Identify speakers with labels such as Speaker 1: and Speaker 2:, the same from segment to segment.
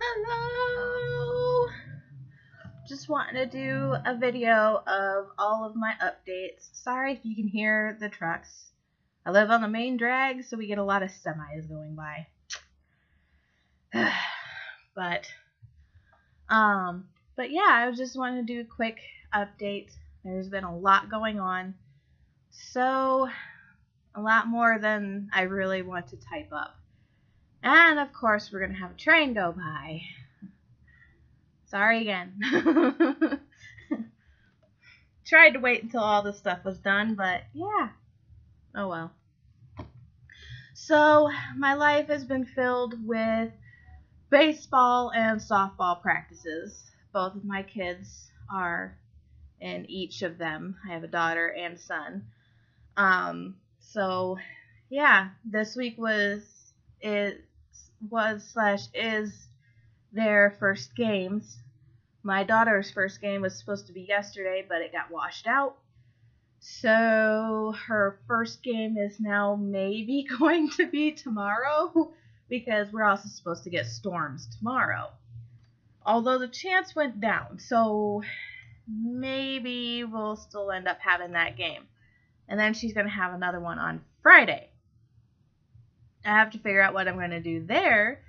Speaker 1: Hello! Just wanting to do a video of all of my updates. Sorry if you can hear the trucks. I live on the main drag, so we get a lot of semis going by. But yeah, I just wanted to do a quick update. There's been a lot going on. So, a lot more than I really want to type up. And of course, we're going to have a train go by. Sorry again. Tried to wait until all this stuff was done, but yeah. Oh well. So, my life has been filled with baseball and softball practices. Both of my kids are in each of them. I have a daughter and son. So yeah, this week is their first games. My daughter's first game was supposed to be yesterday, but it got washed out. So her first game is now maybe going to be tomorrow because we're also supposed to get storms tomorrow. Although the chance went down, so maybe we'll still end up having that game. And then she's going to have another one on Friday. I have to figure out what I'm going to do there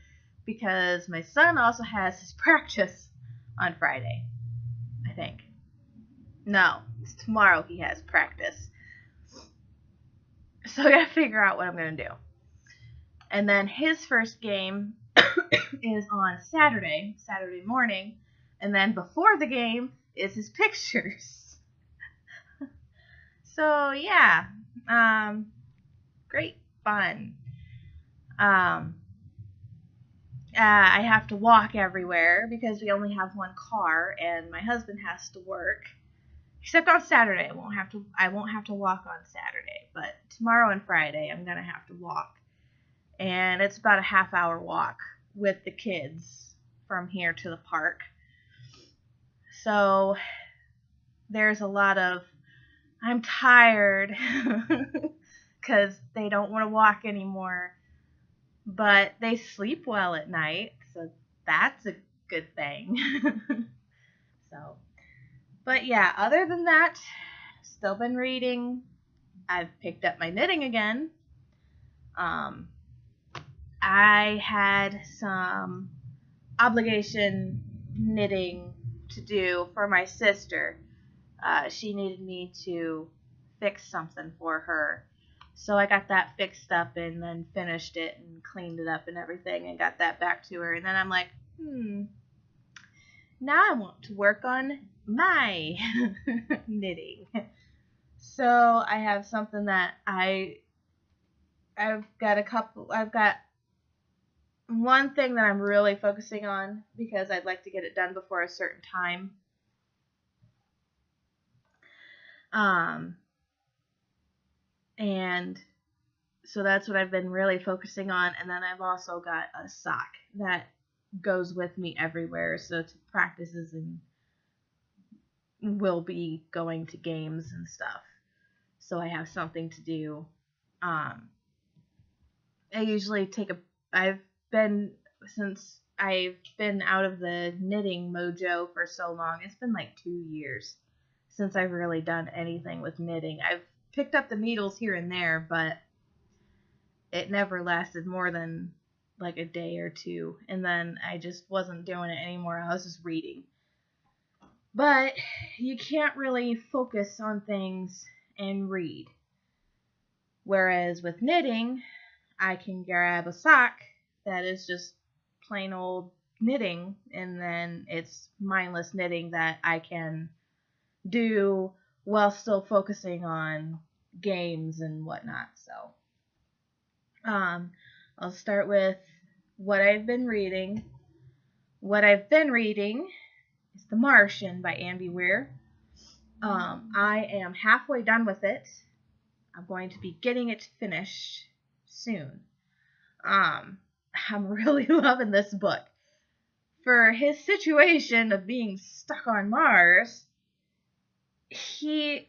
Speaker 1: because my son also has his practice on Friday, I think. No, it's tomorrow he has practice. So I got to figure out what I'm going to do. And then his first game is on Saturday morning. And then before the game is his pictures. So yeah, great fun. I have to walk everywhere because we only have one car, and my husband has to work. Except on Saturday, I won't have to walk on Saturday, but tomorrow and Friday I'm gonna have to walk, and it's about a half-hour walk with the kids from here to the park. So there's a lot of I'm tired because they don't want to walk anymore, but they sleep well at night, so that's a good thing. But yeah, other than that, still been reading. I've picked up my knitting again. I had some obligation knitting to do for my sister. She needed me to fix something for her. So I got that fixed up and then finished it and cleaned it up and everything and got that back to her. And then I'm like, now I want to work on my knitting. So I have something that I've got one thing that I'm really focusing on because I'd like to get it done before a certain time. And so that's what I've been really focusing on. And then I've also got a sock that goes with me everywhere. So to practices and will be going to games and stuff. So I have something to do. Since I've been out of the knitting mojo for so long, it's been like 2 years since I've really done anything with knitting. I've picked up the needles here and there, but it never lasted more than like a day or two, and then I just wasn't doing it anymore. I was just reading. But you can't really focus on things and read. Whereas with knitting, I can grab a sock that is just plain old knitting, and then it's mindless knitting that I can do while still focusing on games and whatnot. So I'll start with what I've been reading. What I've been reading is The Martian by Andy Weir. I am halfway done with it. I'm going to be getting it finished soon. I'm really loving this book. For his situation of being stuck on Mars, he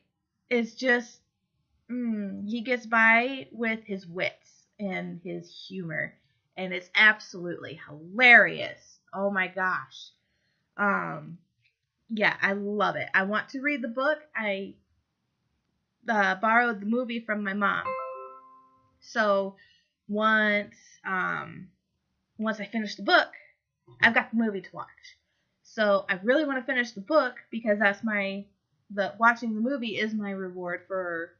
Speaker 1: is just, he gets by with his wits and his humor, and it's absolutely hilarious. Oh my gosh. Yeah, I love it. I want to read the book. I borrowed the movie from my mom. So once I finish the book, I've got the movie to watch. So I really want to finish the book because that's watching the movie is my reward for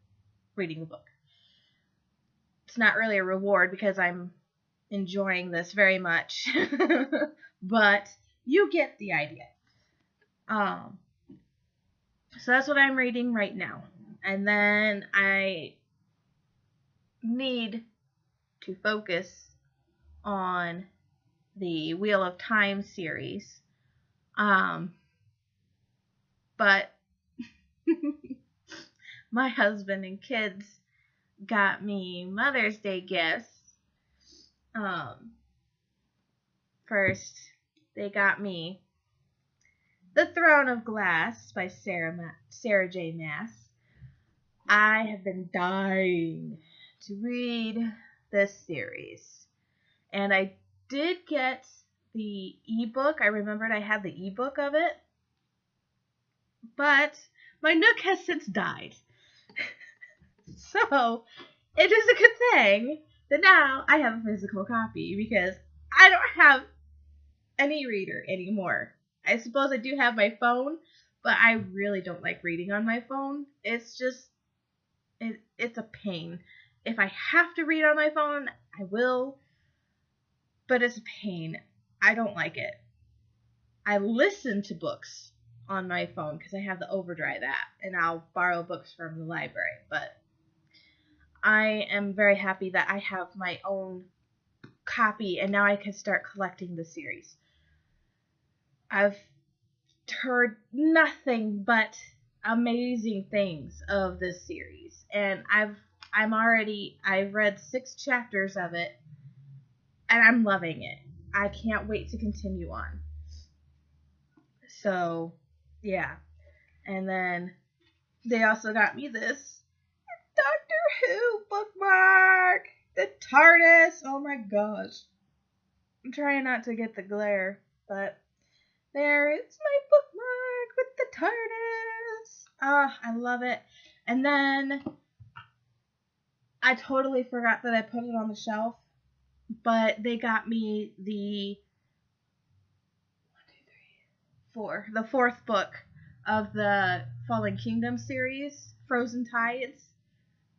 Speaker 1: reading the book. It's not really a reward because I'm enjoying this very much, but you get the idea. So that's what I'm reading right now. And then I need to focus on the Wheel of Time series. But my husband and kids got me Mother's Day gifts. First, they got me The Throne of Glass by Sarah J. Maas. I have been dying to read this series. And I did get the ebook. I remembered I had the ebook of it. But my Nook has since died. So, it is a good thing that now I have a physical copy because I don't have an e-reader anymore. I suppose I do have my phone, but I really don't like reading on my phone. It's just, it's a pain. If I have to read on my phone, I will, but it's a pain. I don't like it. I listen to books on my phone because I have the Overdrive app, and I'll borrow books from the library, but I am very happy that I have my own copy, and now I can start collecting the series. I've heard nothing but amazing things of this series, and I've read 6 chapters of it, and I'm loving it. I can't wait to continue on. So, yeah. And then they also got me this Doctor Who bookmark. The TARDIS. Oh my gosh. I'm trying not to get the glare, but there is my bookmark with the TARDIS. I love it. And then I totally forgot that I put it on the shelf, but they got me the 4th book of the Fallen Kingdom series, Frozen Tides.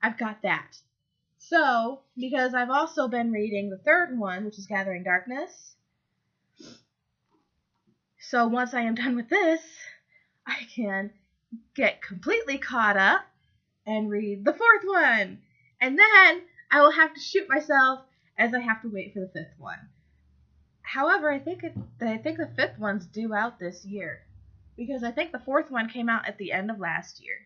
Speaker 1: I've got that. So, because I've also been reading the 3rd one, which is Gathering Darkness. So once I am done with this, I can get completely caught up and read the 4th one. And then I will have to shoot myself as I have to wait for the 5th one. However, I think the 5th one's due out this year. Because I think the 4th one came out at the end of last year,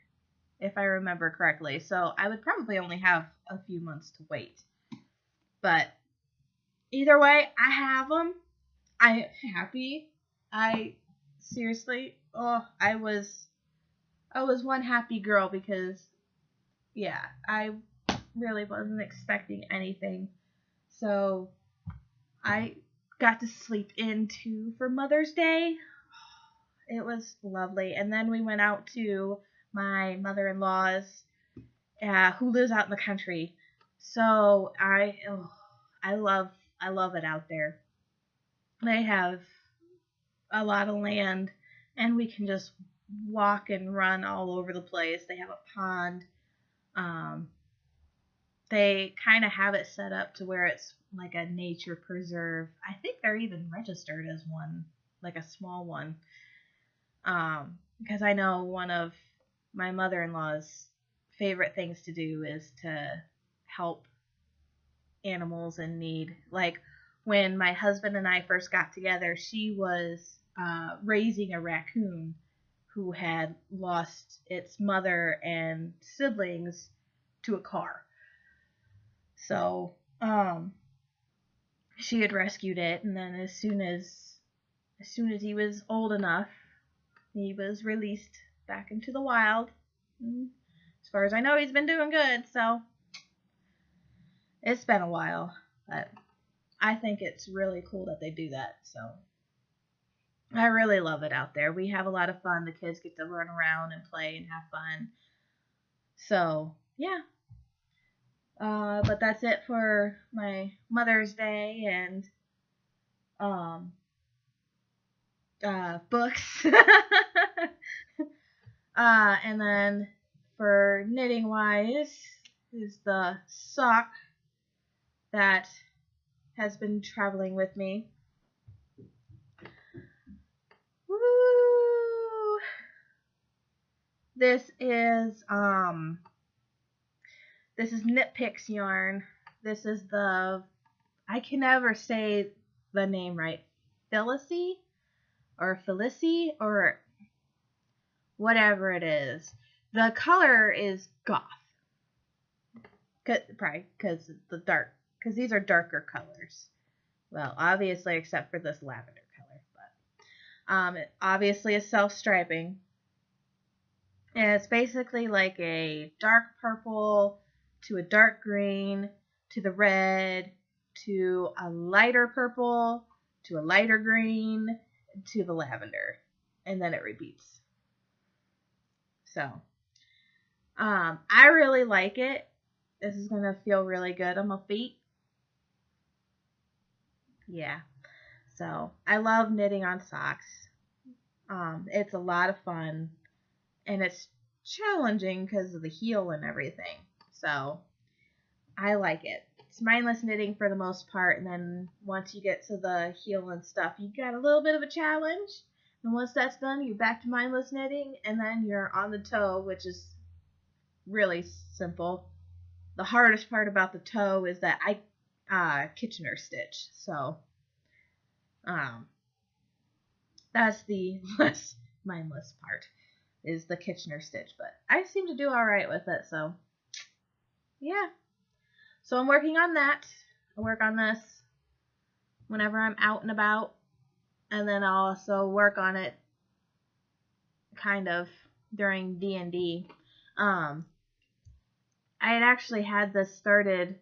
Speaker 1: if I remember correctly. So I would probably only have a few months to wait. But either way, I have them. I'm happy. I was one happy girl because, yeah, I really wasn't expecting anything. So I got to sleep in too for Mother's Day. It was lovely. And then we went out to my mother-in-law's, who lives out in the country. So I love it out there. They have a lot of land, and we can just walk and run all over the place. They have a pond. They kind of have it set up to where it's like a nature preserve. I think they're even registered as one, like a small one. Because I know one of my mother-in-law's favorite things to do is to help animals in need. Like when my husband and I first got together, she was raising a raccoon who had lost its mother and siblings to a car. So she had rescued it, and then as soon as he was old enough, he was released back into the wild. As far as I know, he's been doing good, so it's been a while, but I think it's really cool that they do that. So I really love it out there. We have a lot of fun. The kids get to run around and play and have fun. So, yeah. But that's it for my Mother's Day and um, books. And then for knitting wise is the sock that has been traveling with me. Woo! This is Knit Picks yarn. This is I can never say the name right. Felicie or or whatever it is. The color is goth. Probably because these are darker colors. Well, obviously, except for this lavender color, but it obviously is self-striping, and it's basically like a dark purple to a dark green to the red to a lighter purple to a lighter green to the lavender, and then it repeats. So, I really like it. This is gonna feel really good on my feet. Yeah. So I love knitting on socks. It's a lot of fun, and it's challenging because of the heel and everything. So I like it. It's mindless knitting for the most part, and then once you get to the heel and stuff, you got a little bit of a challenge. And once that's done, you're back to mindless knitting, and then you're on the toe, which is really simple. The hardest part about the toe is that I Kitchener stitch, so that's the less mindless part, is the Kitchener stitch, but I seem to do alright with it, so yeah. So I'm working on that. I work on this whenever I'm out and about, and then I'll also work on it kind of during D&D. I had actually had this started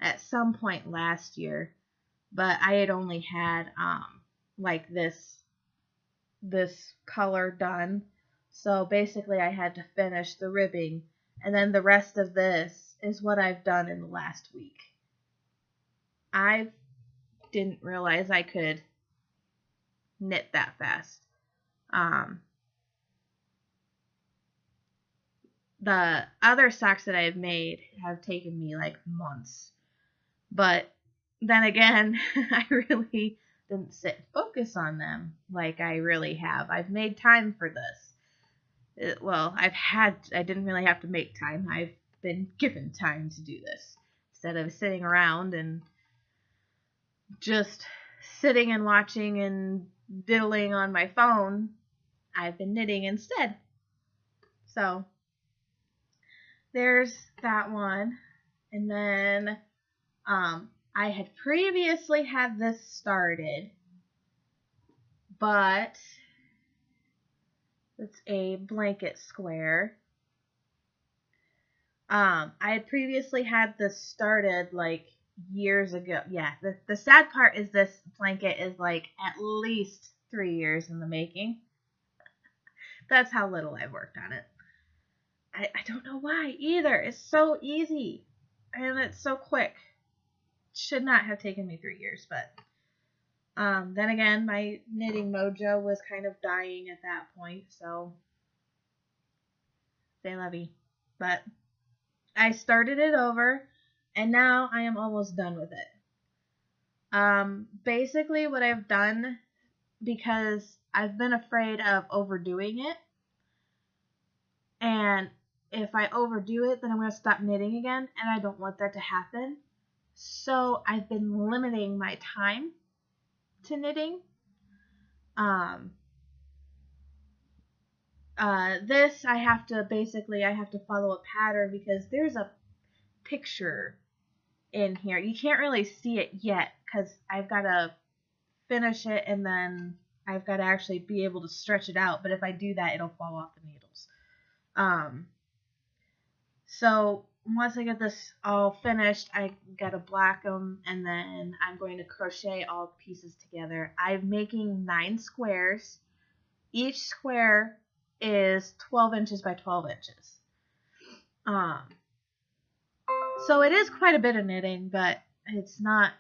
Speaker 1: at some point last year, but I had only had like this color done. So basically I had to finish the ribbing, and then the rest of this is what I've done in the last week. I didn't realize I could knit that fast. The other socks that I've made have taken me like months. But then again, I really didn't sit and focus on them like I really have. I've made time for this. I didn't really have to make time. I've been given time to do this. Instead of sitting around and just sitting and watching and diddling on my phone, I've been knitting instead. So there's that one. And then I had previously had this started, but it's a blanket square. I had previously had this started like years ago. Yeah, the sad part is this blanket is like at least 3 years in the making. That's how little I've worked on it. I don't know why either. It's so easy and it's so quick. Should not have taken me 3 years, but then again, my knitting mojo was kind of dying at that point, so c'est la vie. But I started it over, and now I am almost done with it. Basically what I've done, because I've been afraid of overdoing it, and if I overdo it, then I'm going to stop knitting again, and I don't want that to happen. So I've been limiting my time to knitting. This I have to follow a pattern because there's a picture in here. You can't really see it yet because I've got to finish it and then I've got to actually be able to stretch it out. But if I do that, it'll fall off the needles. So once I get this all finished, I gotta black them, and then I'm going to crochet all pieces together. I'm making 9 squares. Each square is 12 inches by 12 inches. So it is quite a bit of knitting, but it's not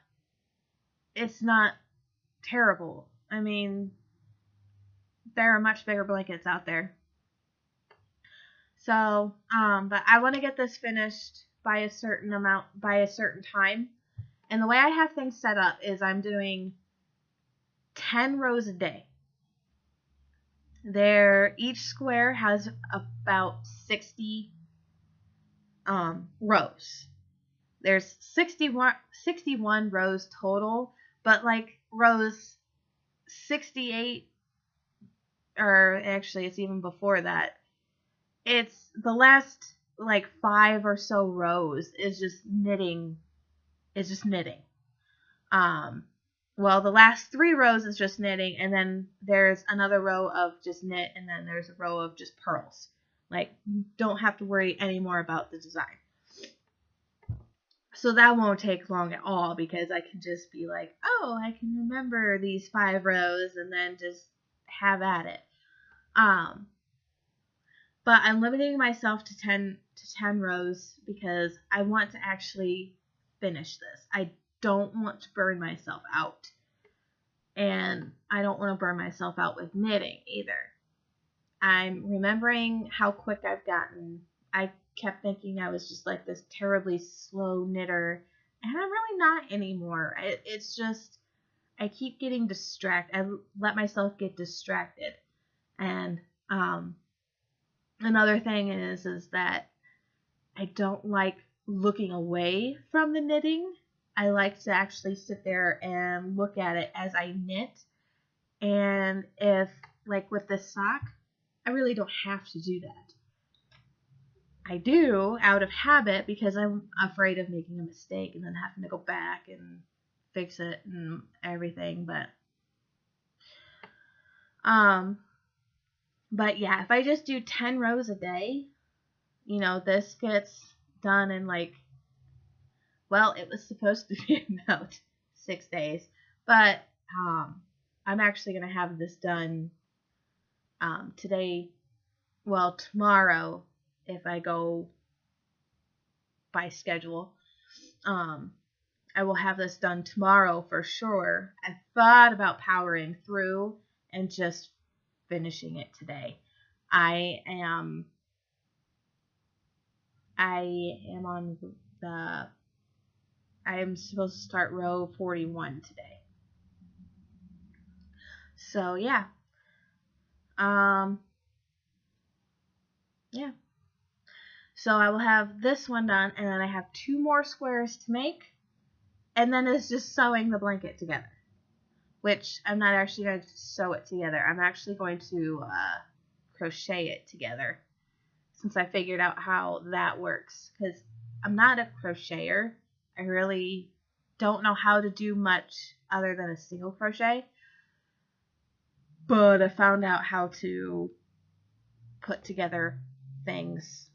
Speaker 1: terrible. I mean, there are much bigger blankets out there. So, but I want to get this finished by a certain time. And the way I have things set up is I'm doing 10 rows a day. Each square has about 60 rows. There's 61 rows total, but like rows 68, or actually it's even before that. It's the last like 5 or so rows is just knitting. Well, the last 3 rows is just knitting, and then there's another row of just knit, and then there's a row of just purls. Like, don't have to worry anymore about the design. So that won't take long at all, because I can just be like, oh, I can remember these 5 rows, and then just have at it. But I'm limiting myself to 10 rows because I want to actually finish this. I don't want to burn myself out. And I don't want to burn myself out with knitting either. I'm remembering how quick I've gotten. I kept thinking I was just like this terribly slow knitter, and I'm really not anymore. It's just I keep getting distracted. I let myself get distracted. And another thing is that I don't like looking away from the knitting. I like to actually sit there and look at it as I knit. And if, like with this sock, I really don't have to do that. I do out of habit because I'm afraid of making a mistake and then having to go back and fix it and everything. But yeah, if I just do 10 rows a day, this gets done in like, well, it was supposed to be about 6 days, but I'm actually going to have this done tomorrow if I go by schedule. I will have this done tomorrow for sure. I thought about powering through and just finishing it today. I am supposed to start row 41 today. So yeah. Yeah. So I will have this one done, and then I have 2 more squares to make, and then it's just sewing the blanket together, which I'm not actually going to sew it together. I'm actually going to crochet it together, since I figured out how that works, because I'm not a crocheter. I really don't know how to do much other than a single crochet, but I found out how to put together things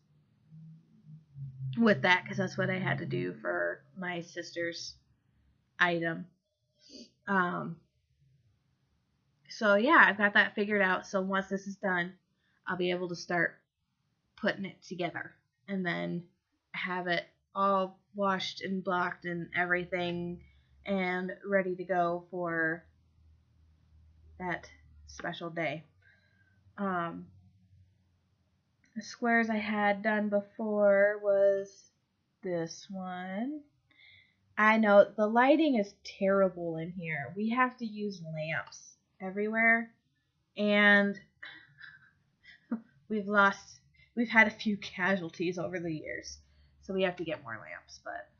Speaker 1: with that, because that's what I had to do for my sister's item. So yeah, I've got that figured out. So once this is done, I'll be able to start putting it together, and then have it all washed and blocked and everything, and ready to go for that special day. The squares I had done before was this one. I know the lighting is terrible in here. We have to use lamps everywhere, and we've had a few casualties over the years, so we have to get more lamps, but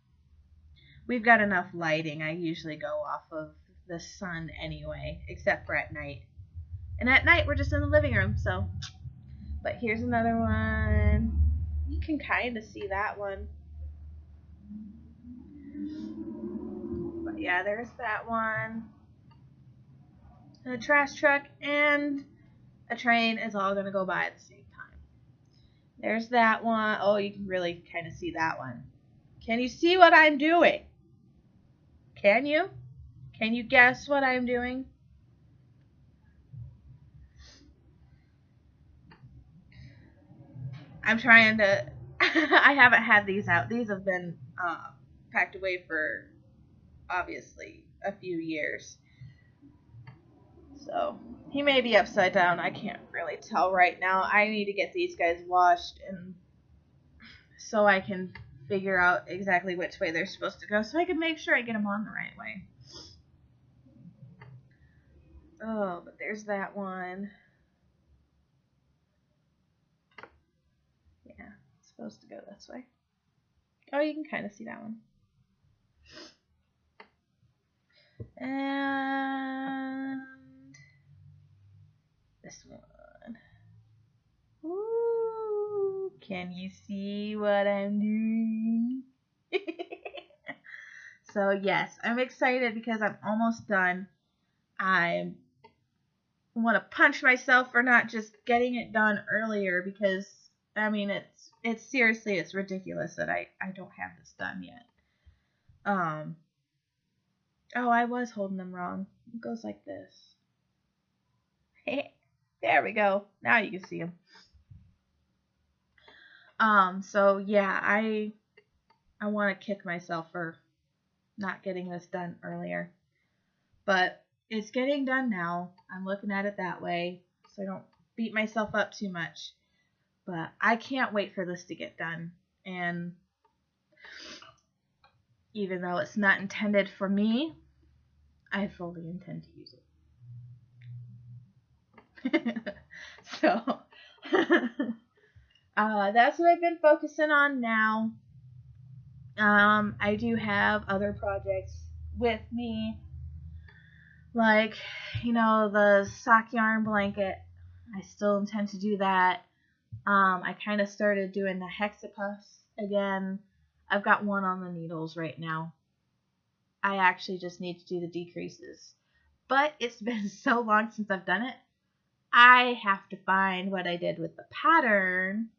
Speaker 1: we've got enough lighting. I usually go off of the sun anyway, except for at night. And at night, we're just in the living room, so. But here's another one. You can kind of see that one. But yeah, there's that one. And a trash truck and a train is all going to go by at the same time. There's that one. Oh, you can really kind of see that one. Can you see what I'm doing? Can you? Can you guess what I'm doing? I'm trying to. I haven't had these out. These have been packed away for obviously a few years. So he may be upside down. I can't really tell right now. I need to get these guys washed and so I can figure out exactly which way they're supposed to go so I can make sure I get them on the right way. Oh, but there's that one. Yeah, it's supposed to go this way. Oh, you can kind of see that one. And this one. Ooh, can you see what I'm doing? So yes, I'm excited because I'm almost done. I want to punch myself for not just getting it done earlier because I mean it's seriously it's ridiculous that I don't have this done yet. Oh, I was holding them wrong. It goes like this. There we go. Now you can see them. So yeah, I want to kick myself for not getting this done earlier. But it's getting done now. I'm looking at it that way, so I don't beat myself up too much. But I can't wait for this to get done. And even though it's not intended for me, I fully intend to use it. So that's what I've been focusing on now. I do have other projects with me, like, the sock yarn blanket. I still intend to do that. I kind of started doing the hexapuffs again. I've got one on the needles right now. I actually just need to do the decreases. But it's been so long since I've done it. I have to find what I did with the pattern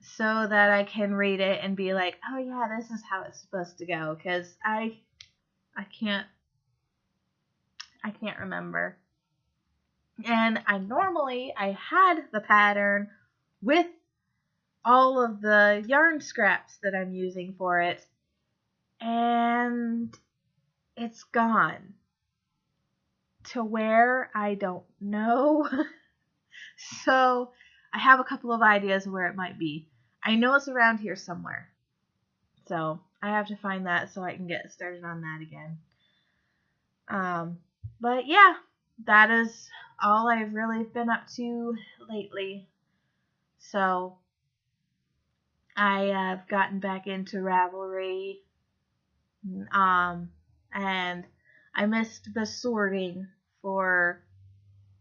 Speaker 1: so that I can read it and be like, oh yeah, this is how it's supposed to go. Because I can't remember. And I had the pattern with all of the yarn scraps that I'm using for it, and it's gone to where I don't know. So I have a couple of ideas of where it might be. I know it's around here somewhere, so I have to find that so I can get started on that again. But yeah, that is all I've really been up to lately. So I have gotten back into Ravelry, and I missed the sorting for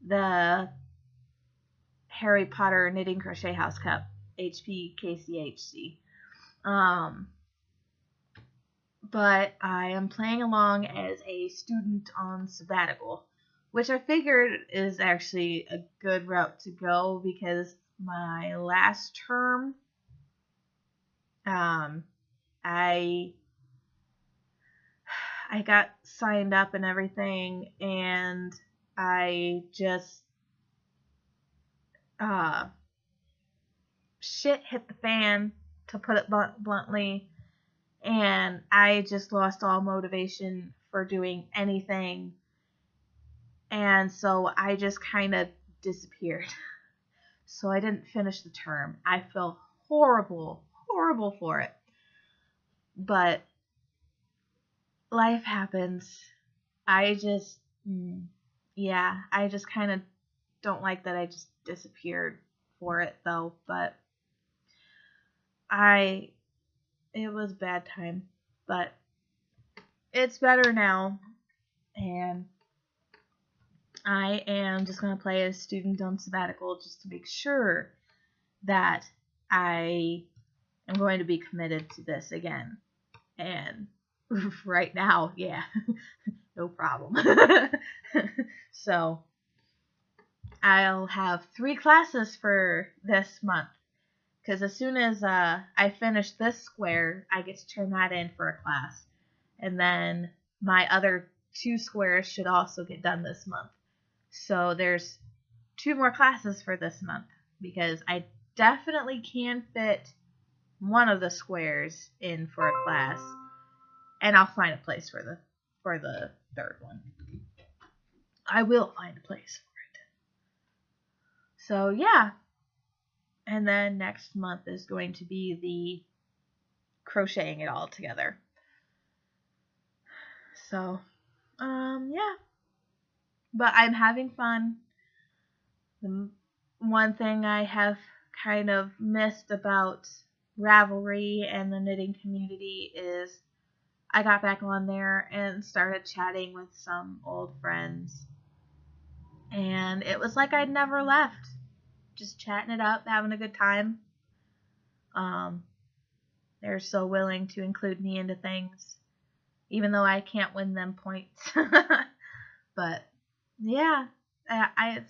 Speaker 1: the Harry Potter Knitting Crochet House Cup, HPKCHC. But I am playing along as a student on sabbatical, which I figured is actually a good route to go because my last term, I got signed up and everything, and I just shit hit the fan, to put it bluntly, and I just lost all motivation for doing anything, and so I just kind of disappeared. So I didn't finish the term. I feel horrible for it. But life happens. I just kind of don't like that I just disappeared for it though, but it was a bad time, but it's better now, and I am just going to play as student on sabbatical just to make sure that I am going to be committed to this again. And right now, yeah, no problem. So I'll have 3 classes for this month, because as soon as I finish this square, I get to turn that in for a class. And then my other 2 squares should also get done this month. So there's 2 more classes for this month, because I definitely can fit one of the squares in for a class, and I'll find a place for the third one. I will find a place for it. So yeah. And then next month is going to be the crocheting it all together. So, yeah. But I'm having fun. The one thing I have kind of missed about Ravelry and the knitting community is I got back on there and started chatting with some old friends. And it was like I'd never left. Just chatting it up, having a good time. They're so willing to include me into things, even though I can't win them points. But yeah, I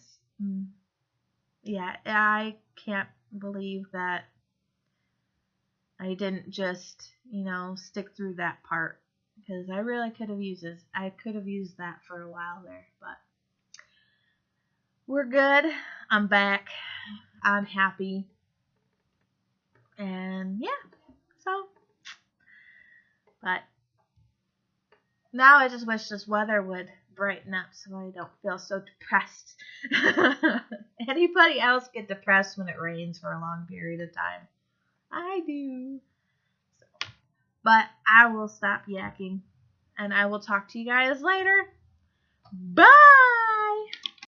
Speaker 1: can't believe that I didn't just, stick through that part, because I really could have used that for a while there. But we're good. I'm back. I'm happy. And yeah, but now I just wish this weather would brighten up so I don't feel so depressed. Anybody else get depressed when it rains for a long period of time? I do. But I will stop yakking, and I will talk to you guys later. Bye!